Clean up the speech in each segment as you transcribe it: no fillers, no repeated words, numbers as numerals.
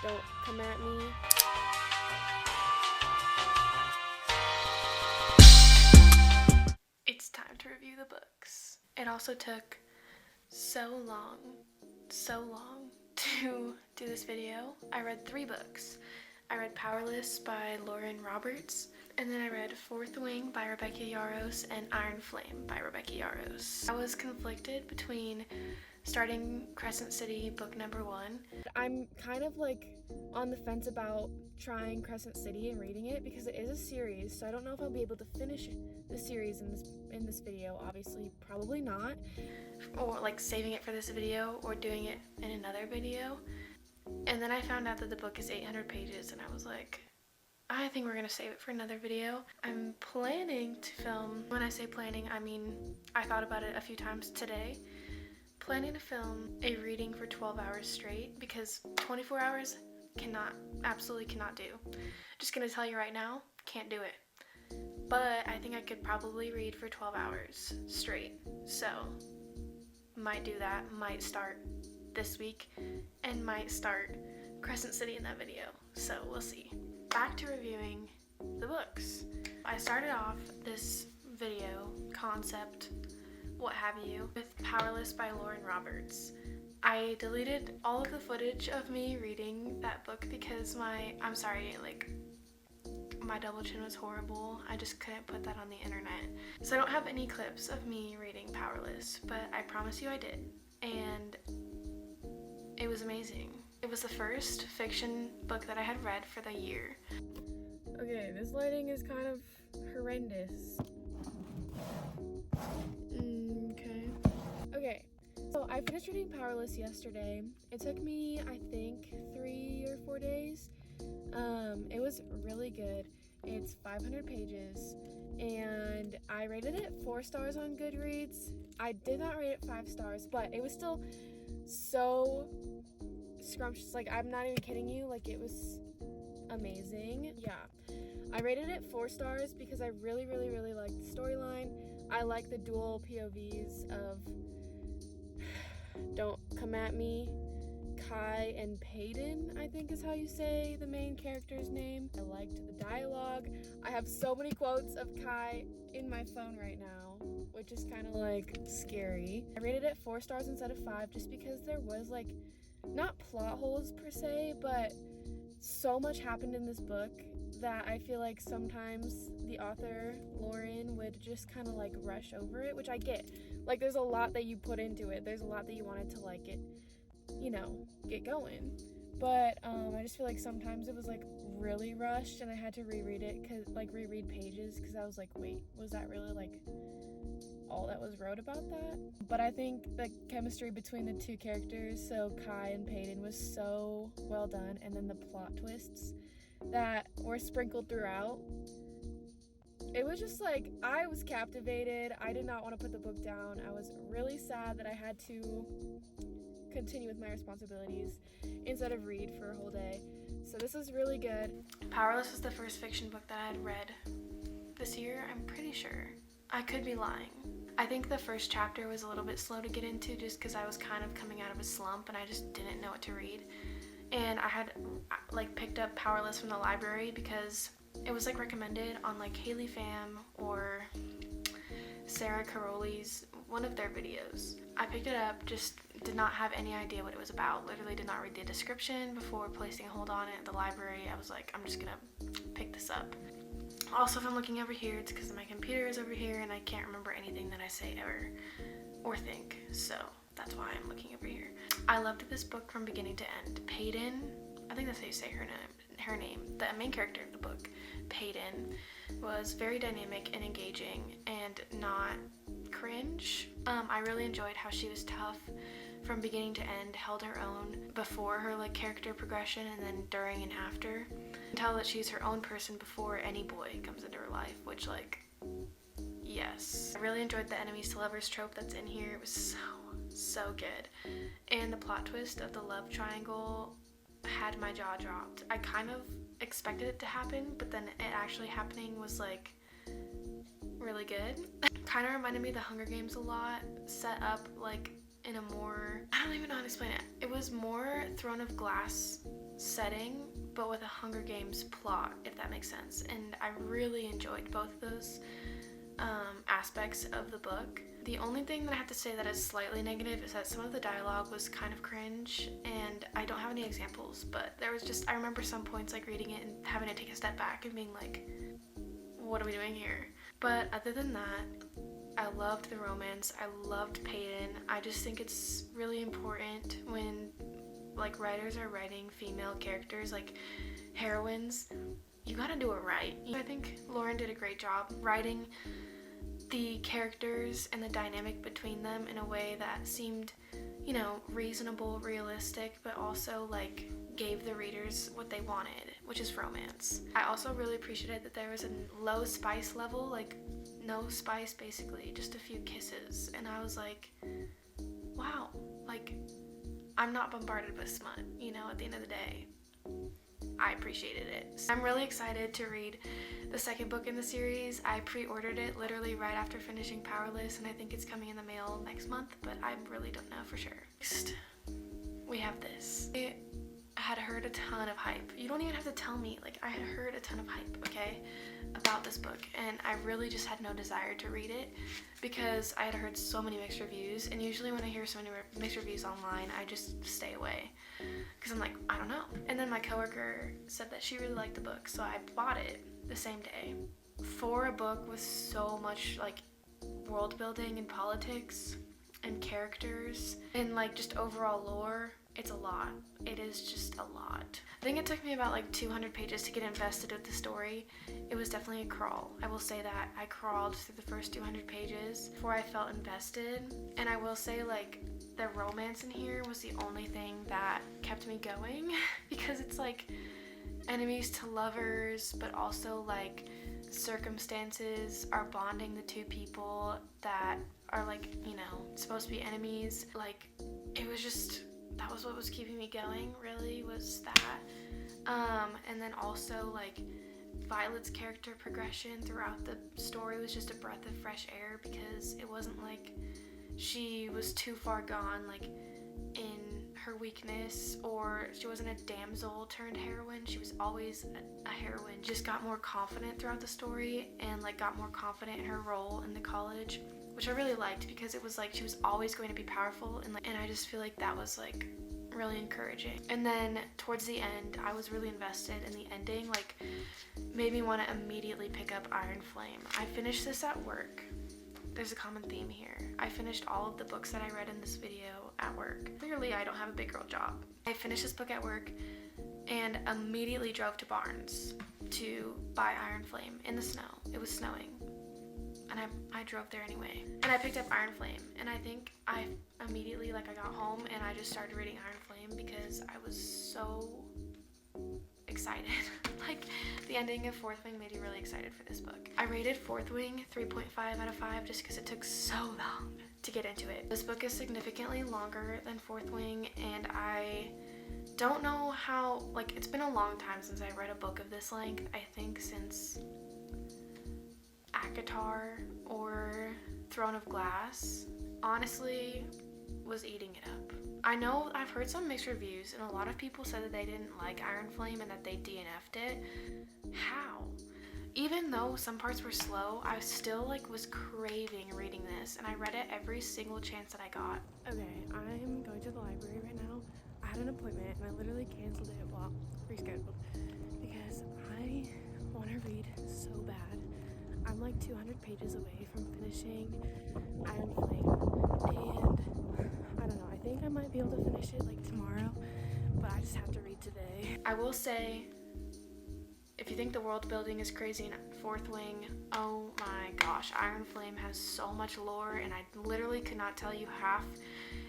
Don't come at me. It's time to review the books. It also took so long to do this video. I read 3 books. I read Powerless by Lauren Roberts, and then I read Fourth Wing by Rebecca Yarros and Iron Flame by Rebecca Yarros. I was conflicted between starting Crescent City book number 1. I'm kind of like on the fence about trying Crescent City and reading it because it is a series, so I don't know if I'll be able to finish the series in this video. Obviously, probably not. Or like saving it for this video or doing it in another video. And then I found out that the book is 800 pages and I was like, I think we're gonna save it for another video. I'm planning to film, when I say planning, I mean I thought about it a few times today. Planning to film a reading for 12 hours straight because 24 hours absolutely cannot do. Just gonna tell you right now, can't do it. But I think I could probably read for 12 hours straight. So, might do that, might start this week, and might start Crescent City in that video. So, we'll see. Back to reviewing the books. I started off this video, concept, what have you, with Powerless by Lauren Roberts. I deleted all of the footage of me reading that book because my double chin was horrible. I just couldn't put that on the internet. So I don't have any clips of me reading Powerless, but I promise you I did. And it was amazing. It was the first fiction book that I had read for the year. Okay, this lighting is kind of horrendous. Okay, so I finished reading Powerless yesterday. It took me, I think, 3 or 4 days. It was really good. It's 500 pages, and I rated it 4 stars on Goodreads. I did not rate it 5 stars, but it was still so scrumptious. Like, I'm not even kidding you. Like, it was amazing. Yeah. I rated it 4 stars because I really liked the storyline. I like the dual POVs of Don't Come At Me, Kai and Payton, I think is how you say the main character's name. I liked the dialogue. I have so many quotes of Kai in my phone right now, which is kind of like scary. I rated it 4 stars instead of 5 just because there was like, not plot holes per se, but so much happened in this book that I feel like sometimes the author, Lauren, would just kind of like rush over it, which I get. Like, there's a lot that you put into it. There's a lot that you wanted to like it, get going. But I just feel like sometimes it was like really rushed and I had to reread pages because I was like, wait, was that really like all that was wrote about that? But I think the chemistry between the 2 characters, so Kai and Payton, was so well done, and then the plot twists that were sprinkled throughout. It was just like, I was captivated. I did not want to put the book down. I was really sad that I had to continue with my responsibilities instead of read for a whole day. So this is really good. Powerless was the first fiction book that I had read this year, I'm pretty sure. I could be lying. I think the first chapter was a little bit slow to get into just because I was kind of coming out of a slump and I just didn't know what to read. And I had picked up Powerless from the library because it was recommended on Haley Pham or Sarah Caroli's, one of their videos. I picked it up, just did not have any idea what it was about. Literally did not read the description before placing a hold on it at the library. I was like, I'm just gonna pick this up. Also, if I'm looking over here, it's because my computer is over here and I can't remember anything that I say ever or think. So that's why I'm looking over here. I loved this book from beginning to end. Payton, I think that's how you say her name. The main character of the book, Payton, was very dynamic and engaging and not cringe. I really enjoyed how she was tough from beginning to end, held her own before her character progression and then during and after. You can tell that she's her own person before any boy comes into her life, which yes. I really enjoyed the enemies to lovers trope that's in here. It was so good. And the plot twist of the love triangle had my jaw dropped. I kind of expected it to happen, but then it actually happening was really good. Kind of reminded me of the Hunger Games a lot, set up in a more, I don't even know how to explain it. It was more Throne of Glass setting, but with a Hunger Games plot, if that makes sense. And I really enjoyed both of those aspects of the book. The only thing that I have to say that is slightly negative is that some of the dialogue was kind of cringe, and I don't have any examples, but there was just, I remember some points like reading it and having to take a step back and being like, what are we doing here? But other than that, I loved the romance. I loved Peyton. I just think it's really important when like writers are writing female characters, like heroines, you gotta do it right. I think Lauren did a great job writing the characters and the dynamic between them in a way that seemed, you know, reasonable, realistic, but also like gave the readers what they wanted, which is romance. I also really appreciated that there was a low spice level, like no spice basically, just a few kisses, and I was like, wow, like I'm not bombarded with smut, you know, at the end of the day. I appreciated it. I'm really excited to read the second book in the series. I pre-ordered it literally right after finishing Powerless, and I think it's coming in the mail next month, but I really don't know for sure. Next, we have this. I had heard a ton of hype. You don't even have to tell me, like I had heard a ton of hype, okay, about this book, and I really just had no desire to read it because I had heard so many mixed reviews, and usually when I hear so many mixed reviews online, I just stay away because I'm like, I don't know. And then my coworker said that she really liked the book, so I bought it the same day. For a book with so much like world building and politics and characters and like just overall lore, it's a lot. It is just a lot. I think it took me about like 200 pages to get invested with the story. It was definitely a crawl. I will say that. I crawled through the first 200 pages before I felt invested. And I will say like the romance in here was the only thing that kept me going because it's like enemies to lovers, but also like circumstances are bonding the two people that are like, you know, supposed to be enemies. Like it was just, that was what was keeping me going, really, was that. And then also like Violet's character progression throughout the story was just a breath of fresh air because it wasn't like she was too far gone like in her weakness, or she wasn't a damsel turned heroine. She was always a heroine. Just got more confident throughout the story and like got more confident in her role in the college, which I really liked because it was like she was always going to be powerful, and I just feel like that was like really encouraging. And then towards the end, I was really invested in the ending, like made me want to immediately pick up Iron Flame. I finished this at work. There's a common theme here. I finished all of the books that I read in this video at work. Clearly, I don't have a big girl job. I finished this book at work and immediately drove to Barnes to buy Iron Flame in the snow. It was snowing. And I drove there anyway. And I picked up Iron Flame, and I think I immediately, like I got home and I just started reading Iron Flame because I was so excited. Like the ending of Fourth Wing made me really excited for this book. I rated Fourth Wing 3.5 out of 5 just because it took so long to get into it. This book is significantly longer than Fourth Wing, and I don't know how, like it's been a long time since I read a book of this length. I think since ACOTAR or Throne of Glass. Honestly, was eating it up. I know I've heard some mixed reviews, and a lot of people said that they didn't like Iron Flame and that they DNF'd it. How? Even though some parts were slow, I still like was craving reading this, and I read it every single chance that I got. Okay, I'm going to the library right now. I had an appointment and I literally canceled it, well, rescheduled, because I want to read so bad. I'm like 200 pages away from finishing Iron Flame, and I don't know, I think I might be able to finish it like tomorrow, but I just have to read today. I will say, if you think the world building is crazy in Fourth Wing, oh my gosh, Iron Flame has so much lore, and I literally could not tell you half,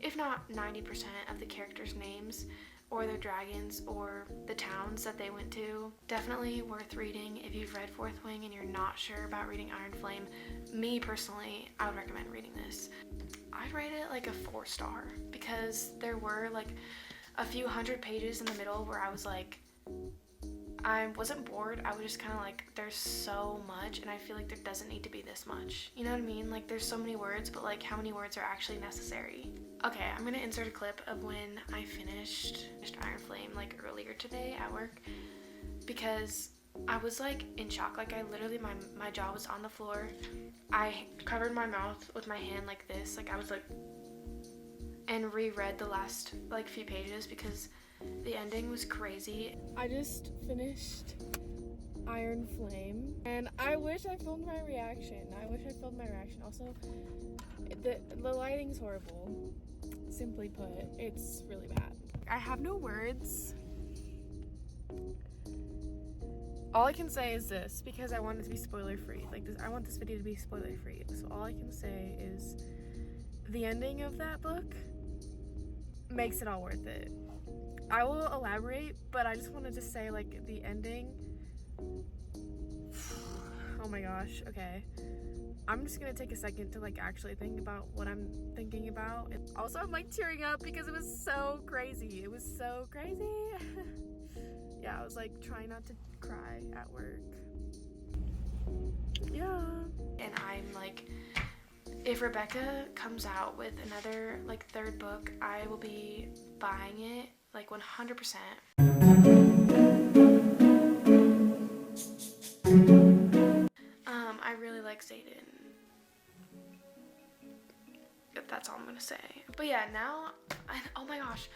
if not 90% of the characters' names, or their dragons, or the towns that they went to. Definitely worth reading if you've read Fourth Wing and you're not sure about reading Iron Flame. Me personally, I would recommend reading this. I'd rate it like a 4-star because there were like a few hundred pages in the middle where I was like, I wasn't bored, I was just kind of like, there's so much and I feel like there doesn't need to be this much. You know what I mean? Like there's so many words, but like how many words are actually necessary? Okay, I'm gonna insert a clip of when I finished Iron Flame like earlier today at work, because I was like in shock. Like I literally, my jaw was on the floor. I covered my mouth with my hand like this. Like I was like, and reread the last like few pages because the ending was crazy. I just finished Iron Flame, and I wish I filmed my reaction. Also, the lighting's horrible. Simply put, it's really bad. I have no words. All I can say is this, because I want it to be spoiler free. Like this, I want this video to be spoiler free. So all I can say is the ending of that book makes it all worth it. I will elaborate, but I just wanted to say like the ending. Oh my gosh, okay. I'm just gonna take a second to like actually think about what I'm thinking about. And also, I'm like tearing up because it was so crazy. It was so crazy. Yeah, I was like trying not to cry at work. Yeah. And I'm like, if Rebecca comes out with another like third book, I will be buying it like 100%. I really like Xaden. That's all I'm gonna say. But yeah, now, oh my gosh,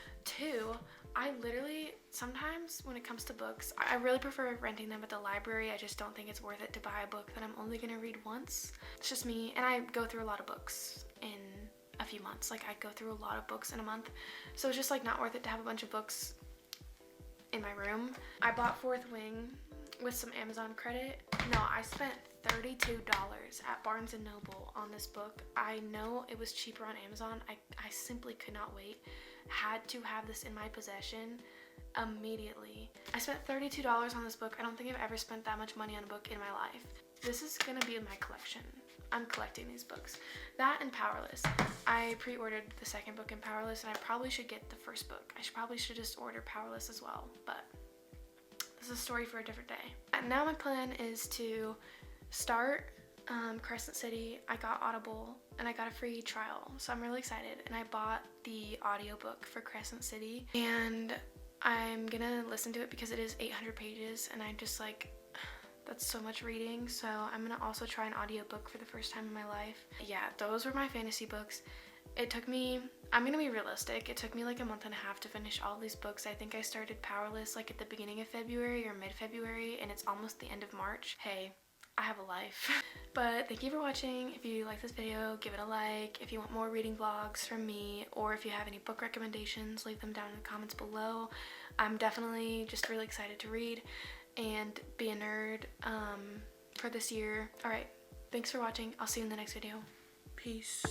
I literally, sometimes when it comes to books, I really prefer renting them at the library. I just don't think it's worth it to buy a book that I'm only gonna read once. It's just me, and I go through a lot of books in a few months. Like I go through a lot of books in a month, so it's just like not worth it to have a bunch of books in my room. I bought Fourth Wing with some Amazon credit. No, I spent $32 at Barnes & Noble on this book. I know it was cheaper on Amazon. I simply could not wait. Had to have this in my possession immediately. I spent $32 on this book. I don't think I've ever spent that much money on a book in my life. This is gonna be in my collection. I'm collecting these books. That and Powerless. I pre-ordered the second book in Powerless, and I probably should get the first book. I should just order Powerless as well, but this is a story for a different day. And now my plan is to start Crescent City. I got Audible and I got a free trial, so I'm really excited. And I bought the audiobook for Crescent City, and I'm gonna listen to it because it is 800 pages, and I just like, that's so much reading. So I'm gonna also try an audiobook for the first time in my life. Yeah, those were my fantasy books. It took me, I'm gonna be realistic, it took me like a month and a half to finish all these books. I think I started Powerless like at the beginning of February or mid-February, and it's almost the end of March. Hey, I have a life. But thank you for watching. If you like this video, give it a like. If you want more reading vlogs from me, or if you have any book recommendations, leave them down in the comments below. I'm definitely just really excited to read and be a nerd for this year. Alright, thanks for watching. I'll see you in the next video. Peace.